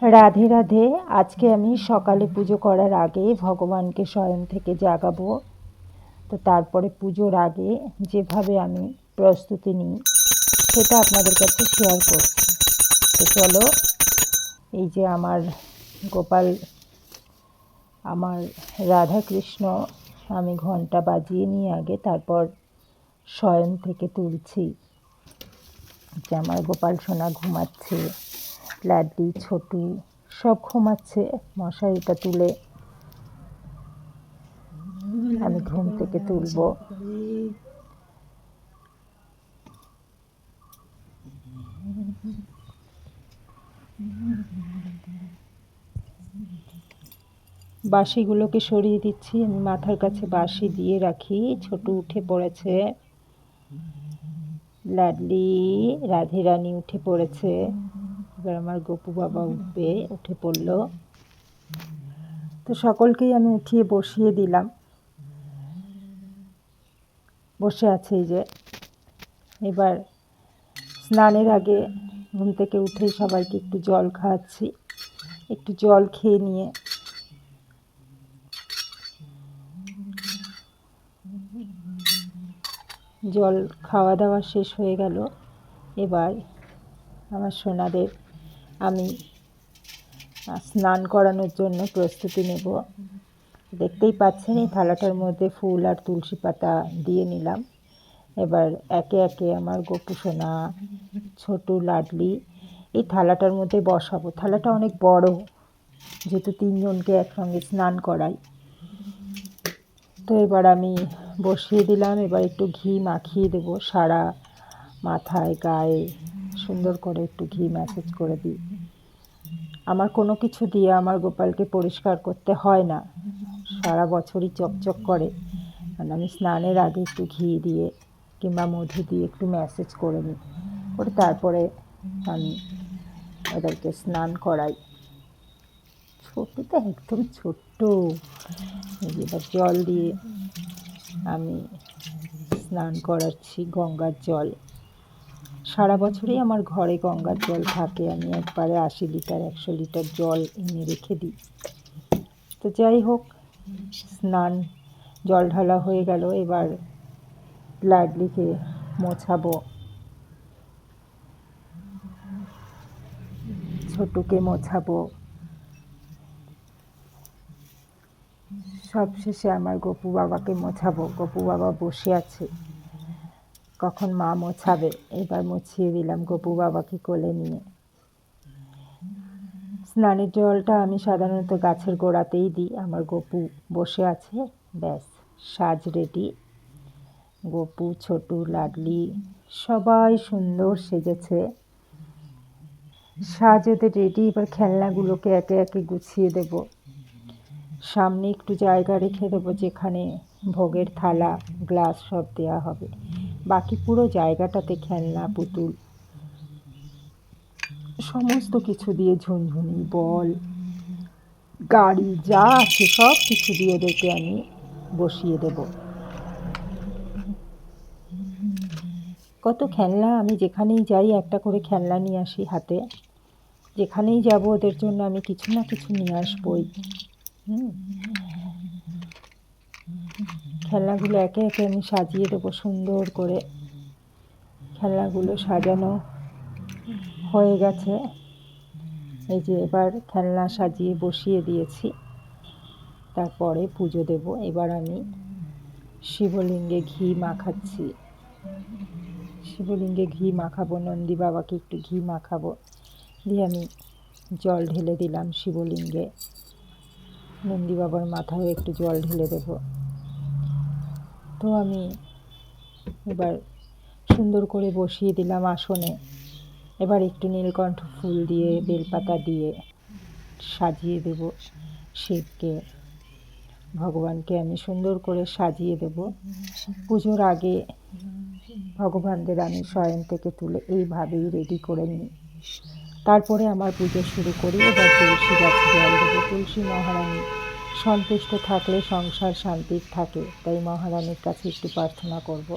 রাধে রাধে। আজকে আমি সকালে পুজো করার আগে ভগবানকে শয়ন থেকে জাগাবো। তো তারপরে পুজোর আগে যেভাবে আমি প্রস্তুতি নিই সেটা আপনাদের কাছে শেয়ার করছি। তো চলো, এই যে আমার গোপাল, আমার রাধাকৃষ্ণ, আমি ঘন্টা বাজিয়ে নিয়ে আগে তারপর শয়ন থেকে তুলছি। যে আমার গোপাল সোনা ঘুমাচ্ছে, লাড্ডি ছোটু সব ঘুমাচ্ছে। মশারিটা তুলে আমি ঘুম থেকে তুলব। বাঁশিগুলোকে সরিয়ে দিচ্ছি, আমি মাথার কাছে বাঁশি দিয়ে রাখি। ছোটু উঠে পড়েছে, লাডলি রাধে রানী উঠে পড়েছে। এবার আমার গপু বাবা উঠে পড়লো। তো সকলকেই আমি উঠিয়ে বসিয়ে দিলাম। বসে আছে এই যে। এবার স্নানের আগে ঘুম থেকে উঠেই সবাইকে একটু জল খাওয়াচ্ছি। একটু জল খেয়ে নিয়ে জল খাওয়া দাওয়া শেষ হয়ে গেল। এবার আমার সোনাদের আমি স্নান করানোর জন্য প্রস্তুতি নেব। দেখতেই পাচ্ছেন এই থালাটার মধ্যে ফুল আর তুলসী পাতা দিয়ে নিলাম। এবার একে একে আমার গপু সোনা, ছোটু, লাডলি এই থালাটার মধ্যে বসাবো। থালাটা অনেক বড়, যেহেতু তিনজনকে একসঙ্গে স্নান করাই। তো এবার আমি বসিয়ে দিলাম। এবার একটু ঘি মাখিয়ে দেবো সারা মাথায়, গায়ে সুন্দর করে একটু ঘি ম্যাসেজ করে দিই। আমার কোনো কিছু দিয়ে আমার গোপালকে পরিষ্কার করতে হয় না, সারা বছরই চকচক করে। কারণ আমি স্নানের আগে একটু ঘি দিয়ে কিংবা মধু দিয়ে একটু ম্যাসেজ করে নিই, করে তারপরে আমি ওদেরকে স্নান করাই। ছোট্টটা একদম ছোট্ট। এবার জল দিয়ে আমি স্নান করাচ্ছি, গঙ্গার জল। সারা বছরই আমার ঘরে গঙ্গার জল থাকে। আমি একবারে 80 লিটার 100 লিটার জল এনে রেখে দিই। তো যাই হোক, স্নান জল ঢালা হয়ে গেল। এবার লাডলিকে মোছাবো, ছোটুকে মোছাবো। সবশেষে আমার গপু বাবাকে মোছাবো। গপু বাবা বসে আছে, কখন মা মোছাবে। এবার মুছিয়ে দিলাম গপু বাবাকে কোলে নিয়ে। স্নানের জলটা আমি সাধারণত গাছের গোড়াতেই দিই। আমার গপু বসে আছে, ব্যাস সাজ রেডি। গপু, ছোটু, লাডলি সবাই সুন্দর সেজেছে, সাজ ওদের রেডি। এবার খেলনাগুলোকে একে একে গুছিয়ে দেব। সামনে একটু জায়গা রেখে দেবো যেখানে ভোগের থালা, গ্লাস সব দেওয়া হবে। বাকি পুরো জায়গাটাতে খেলনা, পুতুল সমস্ত কিছু দিয়ে, ঝুনঝুনি, বল, গাড়ি যা আছে সব কিছু দিয়ে ওদেরকে আমি বসিয়ে দেব। কত খেলনা, আমি যেখানেই যাই একটা করে খেলনা নিয়ে আসি হাতে। যেখানেই যাব ওদের জন্য আমি কিছু না কিছু নিয়ে আসবই। খেলনাগুলো একে একে আমি সাজিয়ে দেবো সুন্দর করে। খেলনাগুলো সাজানো হয়ে গেছে। এই যে এবার খেলনা সাজিয়ে বসিয়ে দিয়েছি, তারপরে পুজো দেব। এবার আমি শিবলিঙ্গে ঘি মাখাচ্ছি। শিবলিঙ্গে ঘি মাখাবো, নন্দী বাবাকে একটু ঘি মাখাবো। দিয়ে আমি জল ঢেলে দিলাম শিবলিঙ্গে। নন্দী বাবার মাথায় একটু জল ঢেলে দেব। তো আমি এবার সুন্দর করে বসিয়ে দিলাম আসনে। এবার একটু নীলকণ্ঠ ফুল দিয়ে, বেলপাতা দিয়ে সাজিয়ে দেব শিবকে। ভগবানকে আমি সুন্দর করে সাজিয়ে দেব। পুজোর আগে ভগবানদের আমি শয়ন থেকে তুলে এইভাবেই রেডি করে নিই। তারপরে আমার পুজো শুরু করি। এবার তুলসী গাছে জল দেবো। তুলসী মহারানী সন্তুষ্ট থাকলে সংসার শান্তির থাকে, তাই মহারানীর কাছে একটু প্রার্থনা করব।